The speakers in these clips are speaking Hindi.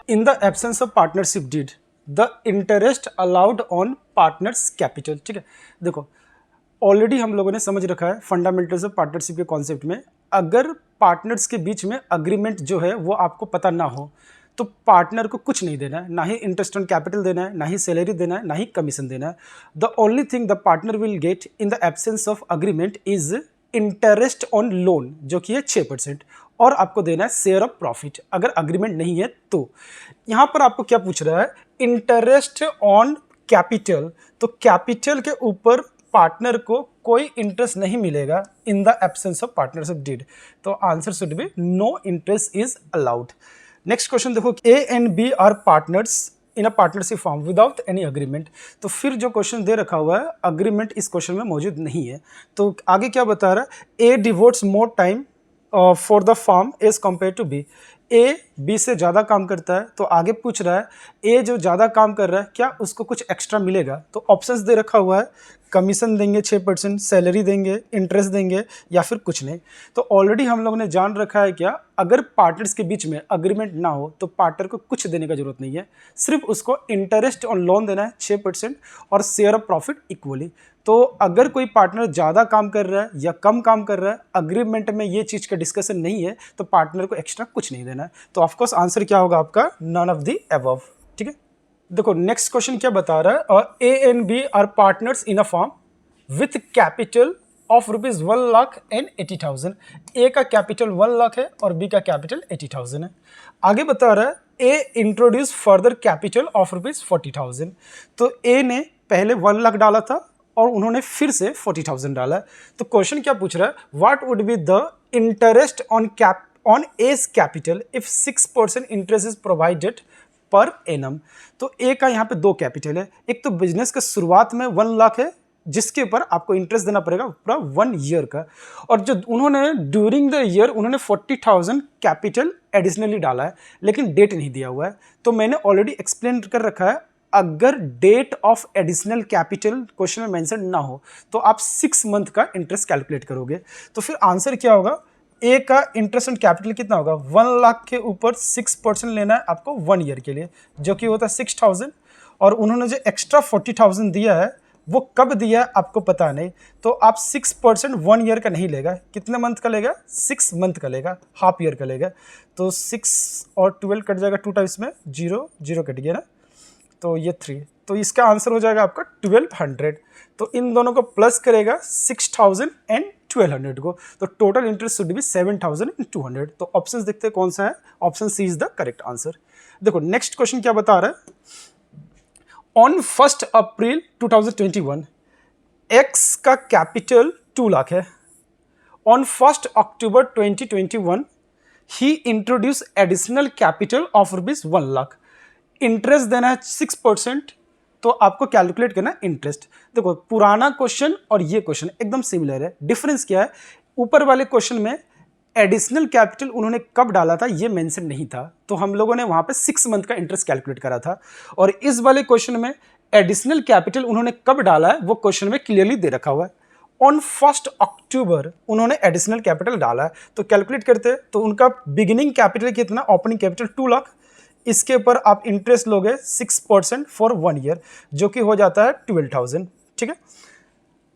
In the absence of partnership did the interest allowed on partners capital. ठीक है, देखो ऑलरेडी हम लोगों ने समझ रखा है फंडामेंटल्स ऑफ पार्टनरशिप के कॉन्सेप्ट में, अगर पार्टनर्स के बीच में अग्रीमेंट जो है वो आपको पता ना हो तो पार्टनर को कुछ नहीं देना है, ना ही इंटरेस्ट ऑन कैपिटल देना है, ना ही सैलरी देना है, ना ही कमीशन देना है। The only thing the partner will get in the absence of agreement is interest on loan, जो कि है 6%, और आपको देना है शेयर ऑफ प्रॉफिट अगर अग्रीमेंट नहीं है तो। यहां पर आपको क्या पूछ रहा है, इंटरेस्ट ऑन कैपिटल, तो कैपिटल के ऊपर पार्टनर को कोई इंटरेस्ट नहीं मिलेगा in the absence of partnership deed, तो answer should be no interest is allowed. Next question देखो, A and B are partners in a partnership firm without any agreement. तो फिर जो क्वेश्चन दे रखा हुआ है अग्रीमेंट इस क्वेश्चन में मौजूद नहीं है, तो आगे क्या बता रहा है, A devotes more time for the firm as compare to B. A B से ज़्यादा काम करता है, तो आगे पूछ रहा है ए जो ज़्यादा काम कर रहा है क्या उसको कुछ एक्स्ट्रा मिलेगा, तो ऑप्शंस दे रखा हुआ है, कमीशन देंगे 6%, सैलरी देंगे, इंटरेस्ट देंगे, या फिर कुछ नहीं। तो ऑलरेडी हम लोगों ने जान रखा है क्या, अगर पार्टनर्स के बीच में अग्रीमेंट ना हो तो पार्टनर को कुछ देने का जरूरत नहीं है, सिर्फ उसको इंटरेस्ट ऑन लोन देना है 6% और शेयर ऑफ प्रॉफिट इक्वली। तो अगर कोई पार्टनर ज़्यादा काम कर रहा है या कम काम कर रहा है, अग्रीमेंट में ये चीज़ का डिस्कशन नहीं है, तो पार्टनर को एक्स्ट्रा कुछ नहीं देना है। तो ऑफकोर्स आंसर क्या होगा आपका, नन ऑफ द अबव। ठीक है, देखो नेक्स्ट क्वेश्चन क्या बता रहा है, और A and B are partners in a firm with capital of ₹1,80,000। A का कैपिटल 1 लाख है और बी का कैपिटल 80,000 है। आगे बता रहा है A introduce further capital of ₹40,000। तो ए ने पहले 1 लाख डाला था और उन्होंने फिर से 40,000 डाला है। तो क्वेश्चन क्या पूछ रहा है, what would be the interest on as capital if 6% interest is provided per annum. तो ए का यहाँ पे 2 कैपिटल है, एक तो बिजनेस का शुरुआत में 1 लाख है जिसके ऊपर आपको इंटरेस्ट देना पड़ेगा पूरा 1 ईयर का, और जो उन्होंने ड्यूरिंग द ईयर उन्होंने 40,000 कैपिटल एडिशनली डाला है, लेकिन डेट नहीं दिया हुआ है। तो मैंने ऑलरेडी एक्सप्लेन कर रखा है, अगर date of additional capital question में मेंशन ना हो तो आप 6 मंथ का इंटरेस्ट कैलकुलेट करोगे। तो फिर आंसर क्या होगा, ए का इंटरेस्ट ऑन कैपिटल कितना होगा, 1 लाख के ऊपर 6% लेना है आपको 1 ईयर के लिए, जो कि होता है 6,000, और उन्होंने जो एक्स्ट्रा 40,000 दिया है वो कब दिया है आपको पता नहीं, तो आप 6% 1 ईयर का नहीं लेगा, कितने मंथ का लेगा, 6 मंथ का लेगा, हाफ ईयर का लेगा। तो 6 और 12 कट जाएगा 2 टाइम्स में, 0 0 कट गया ना, तो ये 3, तो इसका आंसर हो जाएगा आपका 1200। तो इन दोनों को प्लस करेगा 6,000 एंड 1200 को, तो टोटल इंटरेस्ट शुड बी 7,200। तो ऑप्शंस देखते हैं कौन सा है, option C is the correct answer. देखो नेक्स्ट क्वेश्चन क्या बता रहा है, ऑन 1 अप्रैल 2021 एक्स का कैपिटल 2 लाख है, ऑन 1 अक्टूबर 2021 ही introduce additional capital of ₹1 lakh, interest देना है 6%, तो आपको कैलकुलेट करना है इंटरेस्ट। देखो पुराना क्वेश्चन और ये क्वेश्चन एकदम सिमिलर है, डिफरेंस क्या है, ऊपर वाले क्वेश्चन में एडिशनल कैपिटल उन्होंने कब डाला था ये मेंशन नहीं था, तो हम लोगों ने वहां पे 6 मंथ का इंटरेस्ट कैलकुलेट करा था, और इस वाले क्वेश्चन में एडिशनल कैपिटल उन्होंने कब डाला है वो क्वेश्चन में क्लियरली दे रखा हुआ है, ऑन 1 अक्टूबर उन्होंने एडिशनल कैपिटल डाला है। तो कैलकुलेट करते हैं, तो उनका बिगिनिंग कैपिटल कितना, ओपनिंग कैपिटल 2 लाख, इसके ऊपर आप इंटरेस्ट लोगे 6% फॉर 1 ईयर, जो कि हो जाता है 12,000। ठीक है,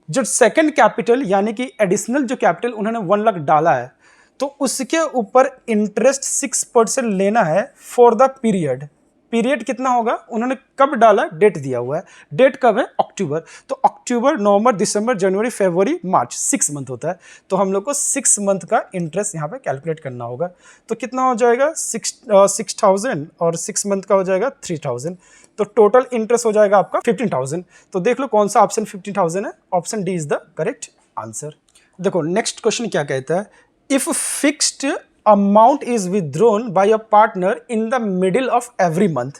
जो सेकंड कैपिटल यानी कि एडिशनल जो कैपिटल उन्होंने 1 लाख डाला है, तो उसके ऊपर इंटरेस्ट 6% लेना है फॉर द पीरियड। पीरियड कितना होगा, उन्होंने कब डाला, डेट दिया हुआ है, डेट कब है, अक्टूबर, तो अक्टूबर नवंबर दिसंबर जनवरी फरवरी मार्च 6 मंथ होता है, तो हम लोग को 6 मंथ का इंटरेस्ट यहाँ पे कैलकुलेट करना होगा। तो कितना हो जाएगा 6,000 और 6 मंथ का हो जाएगा 3,000, तो टोटल इंटरेस्ट हो जाएगा आपका 15,000। तो देख लो कौन सा ऑप्शन 15,000 है, option D is the correct answer. देखो नेक्स्ट क्वेश्चन क्या कहता है, if fixed amount is withdrawn by a partner in the middle of every month,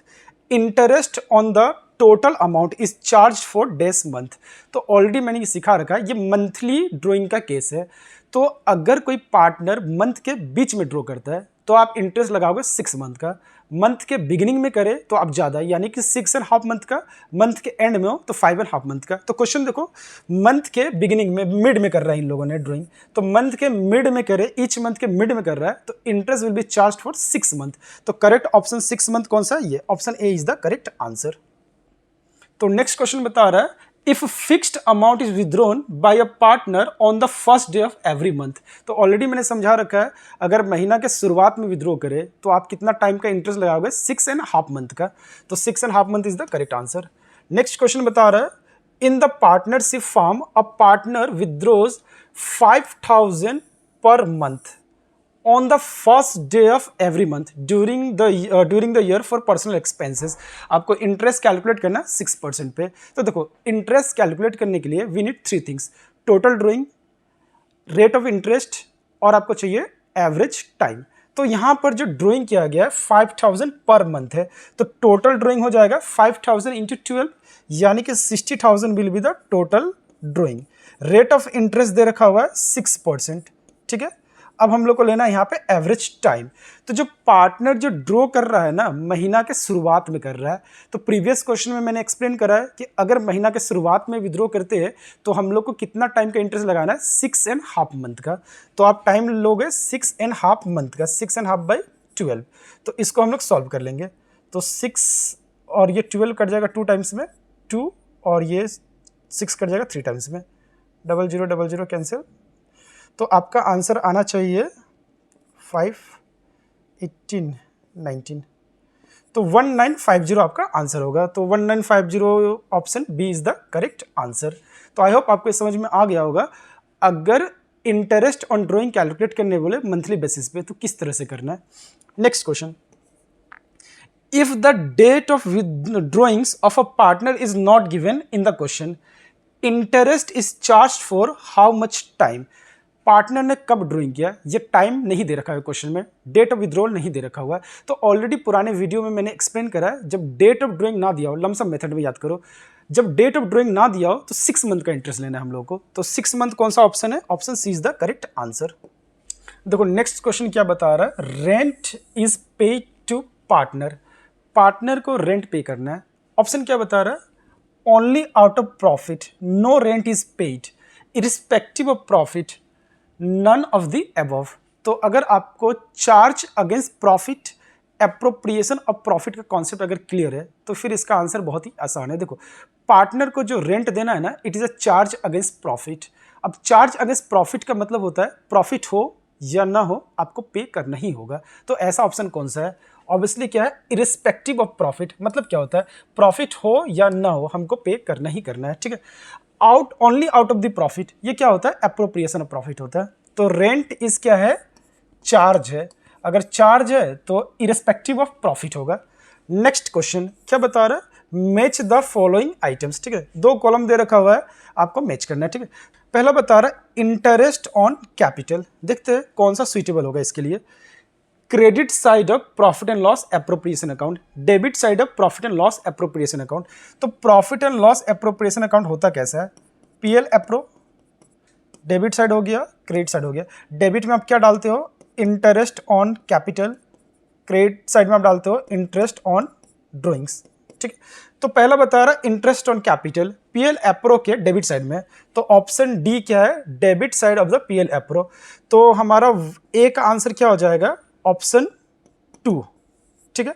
interest on the total amount is charged for days month। तो ऑलरेडी मैंने ये सिखा रखा है, ये मंथली ड्रॉइंग का केस है। तो अगर कोई पार्टनर मंथ के बीच में ड्रॉ करता है तो आप इंटरेस्ट लगाओगे 6 मंथ का। मंथ के बिगिनिंग में करे तो आप ज़्यादा, यानी कि 6.5 मंथ का, मंथ के एंड में हो तो 5.5 मंथ का। तो क्वेश्चन देखो, मंथ के बिगिनिंग में, मिड में कर रहा है इन लोगों ने ड्राइंग, तो मंथ के मिड में करे, ईच मंथ के मिड में कर रहा है, तो interest will be charge for 6 month. तो करेक्ट ऑप्शन 6 मंथ कौन सा है? ये option A is the correct answer. तो नेक्स्ट क्वेश्चन बता रहा है, if fixed amount is withdrawn by a partner on the first day of every month. तो ऑलरेडी मैंने समझा रखा है, अगर महीना के शुरुआत में विद्रो करे तो आप कितना टाइम का इंटरेस्ट लगाओगे? 6.5 मंथ का। तो 6.5 month is the correct answer. Next question बता रहा है, in the partnership firm a partner withdraws 5,000 per month on the first day of every month during the year for personal expenses। आपको इंटरेस्ट कैलकुलेट करना 6% पे। तो देखो, इंटरेस्ट कैलकुलेट करने के लिए we need 3 things, total drawing, rate of interest, और आपको चाहिए एवरेज टाइम। तो यहाँ पर जो ड्राइंग किया गया है 5,000 पर मंथ है, तो टोटल ड्राइंग हो जाएगा 5,000 इंटू 12, यानी कि 60,000 will be the total drawing. Rate of interest दे रखा हुआ है 6%, ठीक है। अब हम लोग को लेना है यहाँ पे एवरेज टाइम। तो जो पार्टनर जो ड्रॉ कर रहा है ना, महीना के शुरुआत में कर रहा है, तो प्रीवियस क्वेश्चन में मैंने एक्सप्लेन करा है कि अगर महीना के शुरुआत में विड्रॉ करते हैं तो हम लोग को कितना टाइम का इंटरेस्ट लगाना है? 6.5 मंथ का। तो आप टाइम लोगे 6.5 मंथ का, 6.5 बाई 12। तो इसको हम लोग सॉल्व कर लेंगे। तो 6 और ये 12 कट जाएगा 2 टाइम्स में, 2 और ये 6 कट जाएगा 3 टाइम्स में, 00 कैंसिल। तो आपका आंसर आना चाहिए 5, 18, 19। तो 1950 आपका आंसर होगा। तो 1950 option B is the correct answer. तो आई होप आपको इस समझ में आ गया होगा। अगर इंटरेस्ट ऑन ड्राइंग कैलकुलेट करने बोले मंथली बेसिस पे तो किस तरह से करना है। Next question, if the date of drawings of a partner is not given in the question, interest is charge for how much time. Partner ने कब ड्राइंग किया, ये टाइम नहीं दे रखा है क्वेश्चन में, डेट ऑफ विड्रॉल नहीं दे रखा हुआ है। तो ऑलरेडी पुराने वीडियो में मैंने एक्सप्लेन करा है, जब डेट ऑफ ड्राइंग ना दिया हो, लमसम मेथड में याद करो, जब डेट ऑफ ड्राइंग ना दिया हो तो 6 मंथ का इंटरेस्ट लेना है हम लोग को। तो 6 मंथ कौन सा ऑप्शन है? Option C is the correct answer. देखो नेक्स्ट क्वेश्चन क्या बता रहा है, rent is paid to partner. Partner को रेंट पे करना है। ऑप्शन क्या बता रहा है, only out of profit, no rent is paid, irrespective of profit, none of the above. तो अगर आपको charge against profit, appropriation of profit का कॉन्सेप्ट अगर क्लियर है तो फिर इसका आंसर बहुत ही आसान है। देखो, पार्टनर को जो रेंट देना है ना, it is a charge against profit. अब चार्ज अगेंस्ट प्रॉफिट का मतलब होता है प्रॉफिट हो या ना हो आपको पे करना ही होगा। तो ऐसा ऑप्शन कौन सा है? ऑब्वियसली क्या है, इरिस्पेक्टिव ऑफ प्रॉफिट। मतलब क्या होता है, प्रॉफिट हो या ना हो हमको पे करना ही करना है, ठीक है। Out, only out of the profit, ये क्या होता है? एप्रोप्रिएशन ऑफ प्रॉफिट होता है। तो रेंट इज क्या है? चार्ज है। अगर चार्ज है तो इरेस्पेक्टिव ऑफ प्रॉफिट होगा। नेक्स्ट क्वेश्चन क्या बता रहा है, मैच द फॉलोइंग आइटम्स, ठीक है। 2 कॉलम दे रखा हुआ है, आपको मैच करना है, ठीक है। पहला बता रहा है इंटरेस्ट ऑन कैपिटल, देखते हैं कौन सा सुइटेबल होगा इसके लिए। Credit side of profit and loss appropriation account, debit side of profit and loss appropriation account. तो profit and loss appropriation account होता कैसा है? पीएल एप्रो, डेबिट साइड हो गया, क्रेडिट साइड हो गया। डेबिट में आप क्या डालते हो? Interest on capital. Credit side में आप डालते हो इंटरेस्ट ऑन ड्राइंग्स, ठीक है। तो पहला बता रहा है interest on capital, PL appro के डेबिट साइड में। तो ऑप्शन डी क्या है? Debit side of the PL appro. तो हमारा ए का आंसर क्या हो जाएगा? ऑप्शन 2, ठीक है।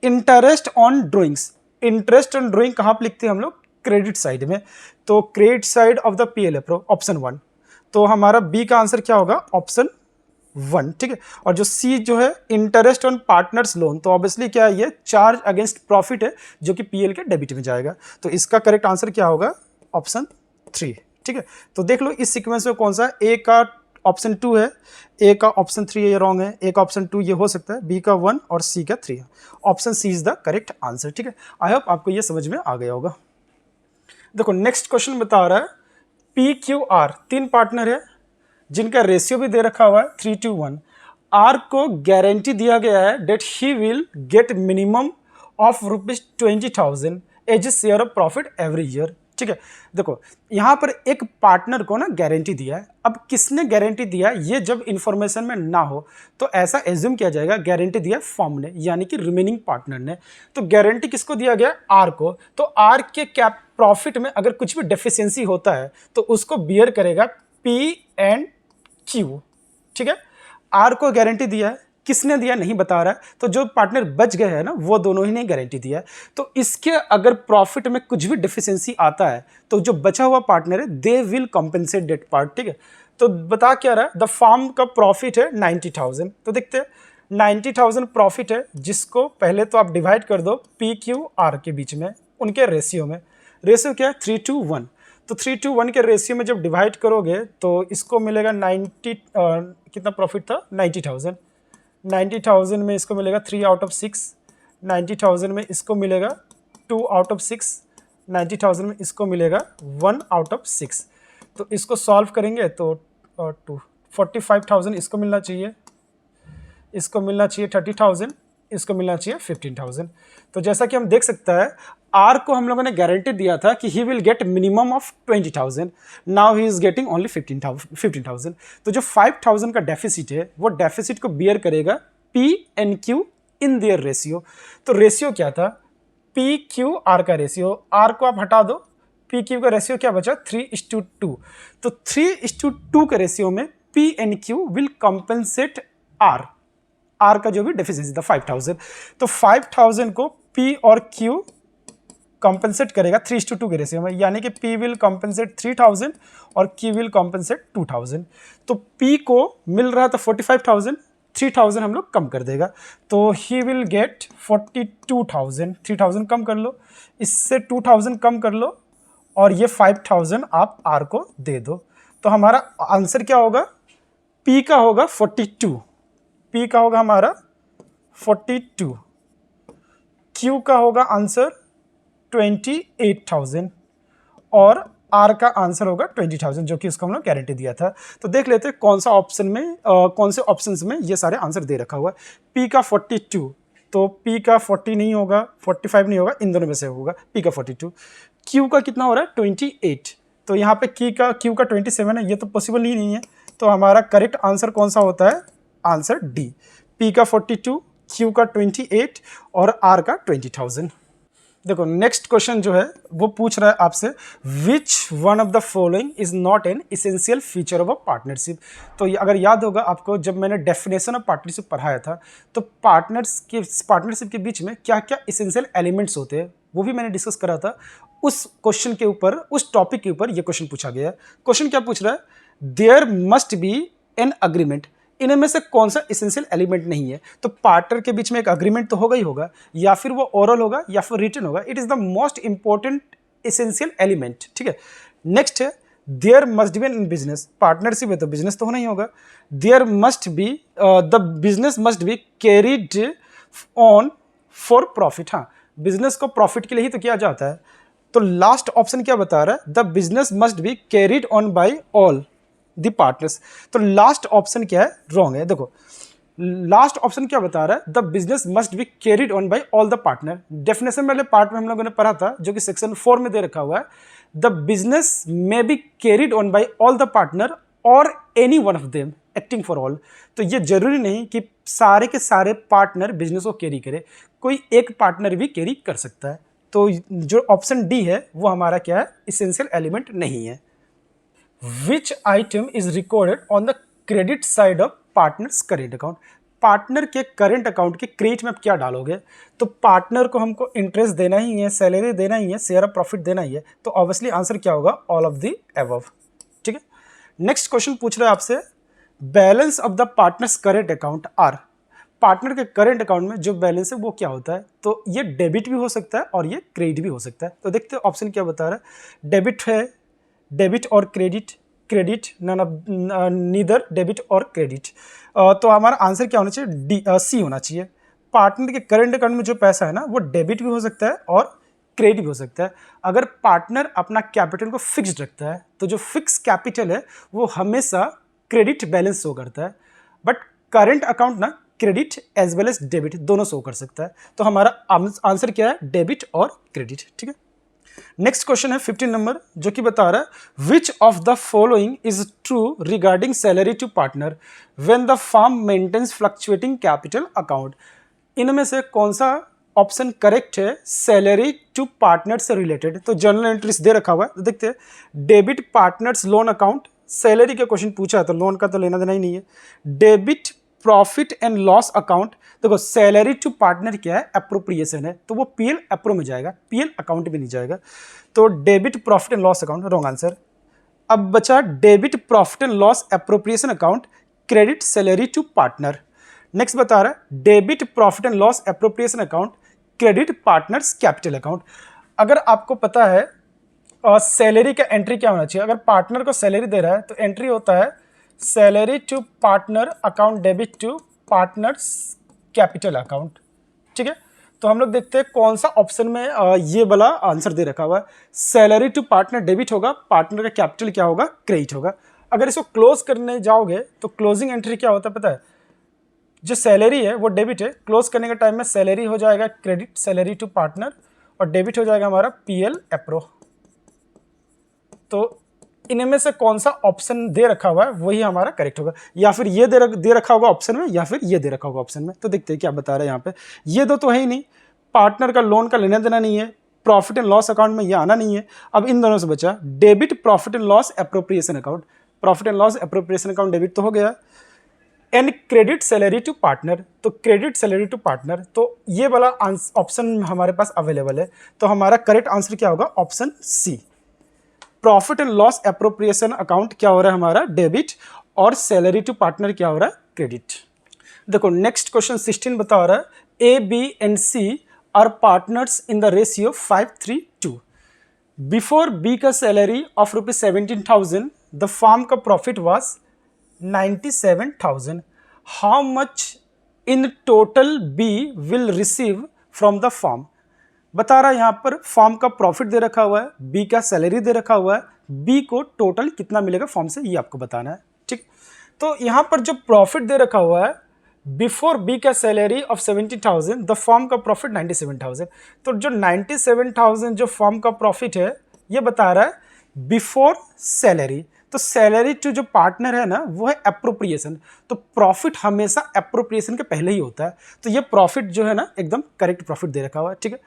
Interest on drawings, interest on drawing कहाँ पे लिखते हैं हम लोग? क्रेडिट साइड में। तो credit side of the PL appro, option 1। तो हमारा बी का आंसर क्या होगा? ऑप्शन 1, ठीक है। और जो सी जो है इंटरेस्ट ऑन पार्टनर्स लोन, तो ऑब्वियसली क्या है, ये चार्ज अगेंस्ट प्रॉफिट है जो कि पीएल के डेबिट में जाएगा। तो इसका करेक्ट आंसर क्या होगा? ऑप्शन 3, ठीक है। तो देख लो इस सीक्वेंस में कौन सा है। ए का ऑप्शन 2 है, ए का ऑप्शन 3 ये रॉन्ग है, ए का ऑप्शन 2 ये हो सकता है, बी का 1 और सी का 3 है। Option C is the correct answer, ठीक है। आई होप आपको ये समझ में आ गया होगा। देखो नेक्स्ट क्वेश्चन बता रहा है PQR, 3 पार्टनर है जिनका रेशियो भी दे रखा हुआ है 3:1। आर को गारंटी दिया गया है that he will get minimum of ₹20,000 as share of profit every year. ठीक है। देखो यहाँ पर एक पार्टनर को ना गारंटी दिया है। अब किसने गारंटी दिया ये जब इंफॉर्मेशन में ना हो तो ऐसा एज्यूम किया जाएगा गारंटी दिया फर्म ने, यानी कि रिमेनिंग पार्टनर ने। तो गारंटी किसको दिया गया? आर को। तो आर के क्या प्रॉफिट में अगर कुछ भी डेफिशिएंसी होता है तो उसको बियर करेगा पी एंड क्यू, ठीक है। आर को गारंटी दिया है, किसने दिया नहीं बता रहा है, तो जो पार्टनर बच गए हैं ना वो दोनों ही ने गारंटी दिया है। तो इसके अगर प्रॉफिट में कुछ भी डेफिशिएंसी आता है तो जो बचा हुआ पार्टनर है they will compensate that part, ठीक है। तो बता क्या रहा है, द फर्म का प्रॉफिट है 90,000। तो देखते हैं 90,000 प्रॉफिट है, जिसको पहले तो आप डिवाइड कर दो पी क्यू आर के बीच में, उनके रेशियो में। रेशियो क्या है? 3:1। तो 3:1 के रेशियो में जब डिवाइड करोगे तो इसको मिलेगा 90 कितना प्रॉफिट था? 90,000। 90,000 में इसको मिलेगा 3 आउट ऑफ 6, 90,000 में इसको मिलेगा 2 आउट ऑफ 6, 90,000 में इसको मिलेगा 1 आउट ऑफ 6। तो इसको सॉल्व करेंगे तो 45,000 इसको मिलना चाहिए, इसको मिलना चाहिए 30,000, इसको मिलना चाहिए 15,000। तो जैसा कि हम देख सकते हैं आर को हम लोगों ने गारंटी दिया था कि ही will get minimum of 20,000, now he is getting only 15,000। तो जो 5,000 का डेफिसिट है वो डेफिसिट को बियर करेगा P and Q in their ratio. तो रेशियो क्या था? पी क्यू आर का रेशियो, आर को आप हटा दो, पी क्यू का रेशियो क्या बचा? 3:2। तो 3:2 के रेशियो में P and Q will compensate R का जो भी डेफिशिएंसी था 5,000। तो 5,000 को पी और क्यू कॉम्पेंसेट करेगा 3:2 के रेशियो में, यानी कि पी विल कॉम्पेंसेट 3,000 और क्यू विल कॉम्पेंसेट 2,000। तो पी को मिल रहा था 45,000, 3,000 हम लोग कम कर देगा तो ही विल गेट 42,000। 3,000 कम कर लो, इससे 2,000 कम कर लो और ये 5,000 आप आर को दे दो। तो हमारा आंसर क्या होगा? पी का होगा 42, पी का होगा हमारा 42, क्यू का होगा आंसर 28,000 और आर का आंसर होगा 20,000, जो कि इसको हम लोग गारंटी दिया था। तो देख लेते हैं कौन सा ऑप्शन में कौन से ऑप्शंस में ये सारे आंसर दे रखा हुआ है। पी का 42, तो पी का 40 नहीं होगा, 45 नहीं होगा, इन दोनों में से होगा पी का 42। क्यू का कितना हो रहा है? 28। तो यहाँ पे क्यू का 27 है, ये तो पॉसिबल ही नहीं है। तो हमारा करेक्ट आंसर कौन सा होता है? आंसर डी, पी का 42, क्यू का 28 और आर का 20,000। देखो नेक्स्ट क्वेश्चन जो है वो पूछ रहा है आपसे, which one of the following is not an essential feature of a partnership. तो अगर याद होगा आपको, जब मैंने डेफिनेशन ऑफ पार्टनरशिप पढ़ाया था तो पार्टनरशिप के बीच में क्या क्या इसेंशियल एलिमेंट्स होते हैं वो भी मैंने डिस्कस करा था। उस क्वेश्चन के ऊपर, उस टॉपिक के ऊपर ये क्वेश्चन पूछा गया है। क्वेश्चन क्या पूछ रहा है? There must be an agreement, इनमें से कौन सा इसेंशियल एलिमेंट नहीं है? तो पार्टनर के बीच में एक अग्रीमेंट तो होगा ही होगा, या फिर वो ओरल होगा या फिर रिटन होगा। It is the most important essential element, ठीक है। नेक्स्ट है there must be in business, partnership है तो बिजनेस तो होना ही होगा। There must be the business must be carried on for profit, हाँ बिजनेस को प्रॉफिट के लिए ही तो किया जाता है। तो लास्ट ऑप्शन क्या बता रहा है? The business must be carried on by all the partners. तो लास्ट ऑप्शन क्या है? रॉन्ग है। देखो लास्ट ऑप्शन क्या बता रहा है? The business must be carried on by all the partner. Definition वाले पार्ट में हम लोगों ने पढ़ा था, जो कि सेक्शन 4 में दे रखा हुआ है, the business may be carried on by all the partner और any one of them acting for all. तो ये जरूरी नहीं कि सारे के सारे पार्टनर बिजनेस को कैरी करे, कोई एक पार्टनर भी कैरी कर सकता है। तो जो ऑप्शन डी है वो हमारा क्या है? इसेंशियल एलिमेंट नहीं है। Which item is recorded on the credit side of partner's current account? Partner के करेंट अकाउंट के क्रेडिट में आप क्या डालोगे? तो पार्टनर को हमको इंटरेस्ट देना ही है, सैलरी देना ही है, शेयर ऑफ प्रॉफिट देना ही है, तो ऑब्वियसली आंसर क्या होगा? ऑल ऑफ द अबव, ठीक है। नेक्स्ट क्वेश्चन पूछ रहा है आपसे, balance of the partners current account are, partner के करेंट अकाउंट में जो बैलेंस है वो क्या होता है? तो ये डेबिट भी हो सकता है और ये क्रेडिट भी हो सकता है। तो देखते हैं ऑप्शन क्या बता रहा है। डेबिट है, डेबिट और credit, credit none of neither debit और क्रेडिट। तो हमारा आंसर क्या होना चाहिए? डी, सी होना चाहिए। पार्टनर के करंट अकाउंट में जो पैसा है ना वो डेबिट भी हो सकता है और क्रेडिट भी हो सकता है। अगर पार्टनर अपना कैपिटल को फिक्स्ड रखता है तो जो फिक्स कैपिटल है वो हमेशा क्रेडिट बैलेंस शो करता है, बट करंट अकाउंट ना credit as well as debit दोनों शो कर सकता है। तो हमारा आंसर क्या है? डेबिट और क्रेडिट, ठीक है। नेक्स्ट क्वेश्चन है 15 नंबर, जो कि बता रहा है which of the following is true regarding salary to partner when the firm maintains fluctuating capital account. इनमें से कौन सा ऑप्शन करेक्ट है सैलरी टू पार्टनर से रिलेटेड? तो जर्नल एंट्रीज दे रखा हुआ है, तो देखते हैं। Debit partners loan account, salary का क्वेश्चन पूछा है तो लोन का तो लेना देना ही नहीं है। Debit profit and loss account, देखो सैलरी टू पार्टनर क्या है, अप्रोप्रिएशन है, तो वो पीएल अप्रो में जाएगा, पीएल अकाउंट में नहीं जाएगा। तो debit profit and loss account wrong answer. अब बचा debit profit and loss appropriation account, credit salary to partner. Next बता रहा है debit profit and loss appropriation account, credit partners capital account. अगर आपको पता है सैलरी का एंट्री क्या होना चाहिए, अगर पार्टनर को सैलरी दे रहा है तो एंट्री होता है salary to partner account debit to partners capital account. ठीक है, तो हम लोग देखते हैं कौन सा ऑप्शन में ये वाला आंसर दे रखा हुआ है। सैलरी टू पार्टनर डेबिट होगा, पार्टनर का कैपिटल क्या होगा, क्रेडिट होगा। अगर इसको क्लोज करने जाओगे तो क्लोजिंग एंट्री क्या होता है पता है, जो सैलरी है वो डेबिट है, क्लोज करने के टाइम में सैलरी हो जाएगा क्रेडिट सैलरी टू पार्टनर और डेबिट हो जाएगा हमारा पीएल अप्रो। तो इनमें से कौन सा ऑप्शन दे रखा हुआ है वही हमारा करेक्ट होगा, या फिर ये दे रखा होगा ऑप्शन में, या फिर ये दे रखा होगा ऑप्शन में। तो देखते हैं क्या बता रहे हैं यहाँ पे। ये दो तो है ही नहीं, पार्टनर का लोन का लेना देना नहीं है, प्रॉफिट एंड लॉस अकाउंट में ये आना नहीं है। अब इन दोनों से बचा debit profit and loss appropriation account, profit and loss appropriation account debit तो हो गया, and credit salary to partner, तो क्रेडिट सैलरी टू पार्टनर, तो ये वाला ऑप्शन हमारे पास अवेलेबल है। तो हमारा करेक्ट आंसर क्या होगा, option C. Profit and loss appropriation account क्या हो रहा है हमारा डेबिट, और सैलरी टू पार्टनर क्या हो रहा है क्रेडिट। देखो नेक्स्ट क्वेश्चन 16 बता रहा है A B and C are partners in the ratio 5:3:2। Before B का सैलरी ऑफ ₹17,000 द फर्म का profit was 97,000। How much in total B will receive from the firm. बता रहा है यहाँ पर फर्म का प्रॉफिट दे रखा हुआ है, बी का सैलरी दे रखा हुआ है, बी को टोटल कितना मिलेगा फर्म से ये आपको बताना है। ठीक, तो यहाँ पर जो प्रॉफिट दे रखा हुआ है बिफोर बी का सैलरी ऑफ 70,000 द फर्म का प्रॉफिट 97,000, तो जो 97,000 जो फर्म का प्रॉफिट है ये बता रहा है बिफोर सैलरी। तो सैलरी टू जो पार्टनर है ना वो है अप्रोप्रिएशन, तो प्रॉफिट हमेशा अप्रोप्रिएशन के पहले ही होता है। तो ये प्रॉफिट जो है ना एकदम करेक्ट प्रॉफिट दे रखा हुआ है। ठीक है,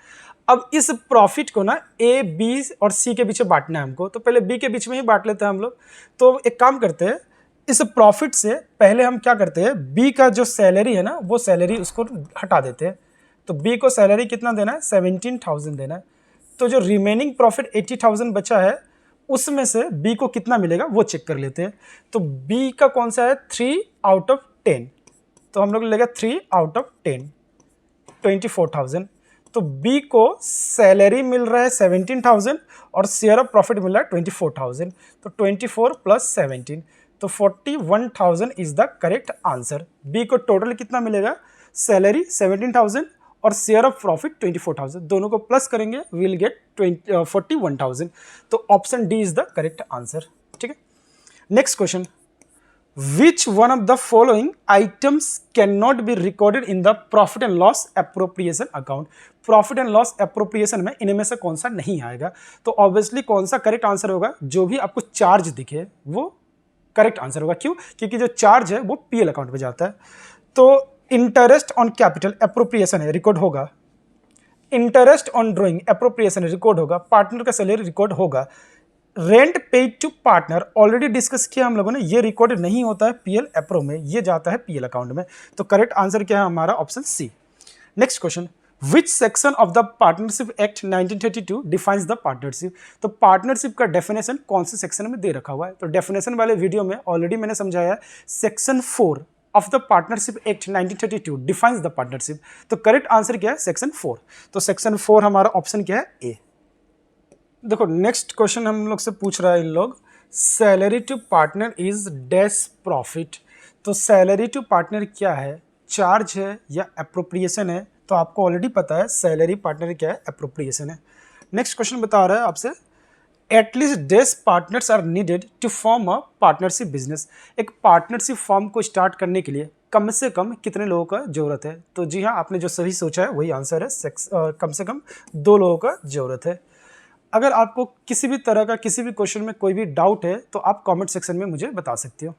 अब इस प्रॉफिट को ना ए बी और सी के बीच में बांटना है हमको, तो पहले बी के बीच में ही बांट लेते हैं हम लोग। तो एक काम करते हैं, इस प्रॉफिट से पहले हम क्या करते हैं, बी का जो सैलरी है ना वो सैलरी उसको हटा देते हैं। तो बी को सैलरी कितना देना है, 17,000 देना है। तो जो रिमेनिंग प्रॉफिट 80,000 बचा है उसमें से बी को कितना मिलेगा वो चेक कर लेते हैं। तो बी का कौन सा है, 3/10, तो हम लोग लेगा 3/10, 24,000। तो बी को सैलरी मिल रहा है 17,000 और शेयर ऑफ प्रॉफिट मिल रहा है 24,000, तो 24 + 17, तो 41,000 is the correct answer. B को टोटल कितना मिलेगा, सैलरी 17,000 और शेयर ऑफ प्रॉफिट 24,000, दोनों को प्लस करेंगे विल गेट 41,000। तो option D is the correct answer. ठीक है, next question, which one of the following items cannot be recorded in the profit and loss appropriation account। Profit and loss appropriation में इनमें से कौन सा नहीं आएगा, तो ऑब्वियसली कौन सा करेक्ट आंसर होगा, जो भी आपको चार्ज दिखे वो करेक्ट आंसर होगा। क्यों, क्योंकि जो चार्ज है वो पीएल अकाउंट में जाता है। तो इंटरेस्ट ऑन कैपिटल एप्रोप्रिएशन है, रिकॉर्ड होगा। Interest on drawing appropriation record होगा। पार्टनर का सैलरी रिकॉर्ड होगा। Rent paid to partner already discuss किया हम लोगों ने, ये रिकॉर्ड नहीं होता है पीएल अप्रो में, ये जाता है पीएल अकाउंट में। तो करेक्ट आंसर क्या है हमारा, option C. Next question, which section of the partnership act 1932 defines the partnership. तो पार्टनरशिप का डेफिनेशन कौन से सेक्शन में दे रखा हुआ है, तो डेफिनेशन वाले वीडियो में ऑलरेडी मैंने समझाया, section 4 of the partnership act 1932 defines the partnership. तो करेक्ट आंसर क्या है, सेक्शन 4। तो सेक्शन 4 हमारा ऑप्शन क्या है, ए। देखो नेक्स्ट क्वेश्चन हम लोग से पूछ रहा है इन लोग, salary to partner is dash profit. तो सैलरी टू पार्टनर क्या है, चार्ज है या एप्रोप्रिएशन है, तो आपको ऑलरेडी पता है सैलरी पार्टनर क्या है, एप्रोप्रिएशन है। नेक्स्ट क्वेश्चन बता रहा है आपसे, at least dash partners are needed to form a partnership business. एक पार्टनरशिप फॉर्म को स्टार्ट करने के लिए कम से कम कितने लोगों का जरूरत है, तो जी हाँ आपने जो सही सोचा है वही आंसर है, कम से कम 2 लोगों का जरूरत है। अगर आपको किसी भी तरह का किसी भी क्वेश्चन में कोई भी डाउट है तो आप कमेंट सेक्शन में मुझे बता सकते हो।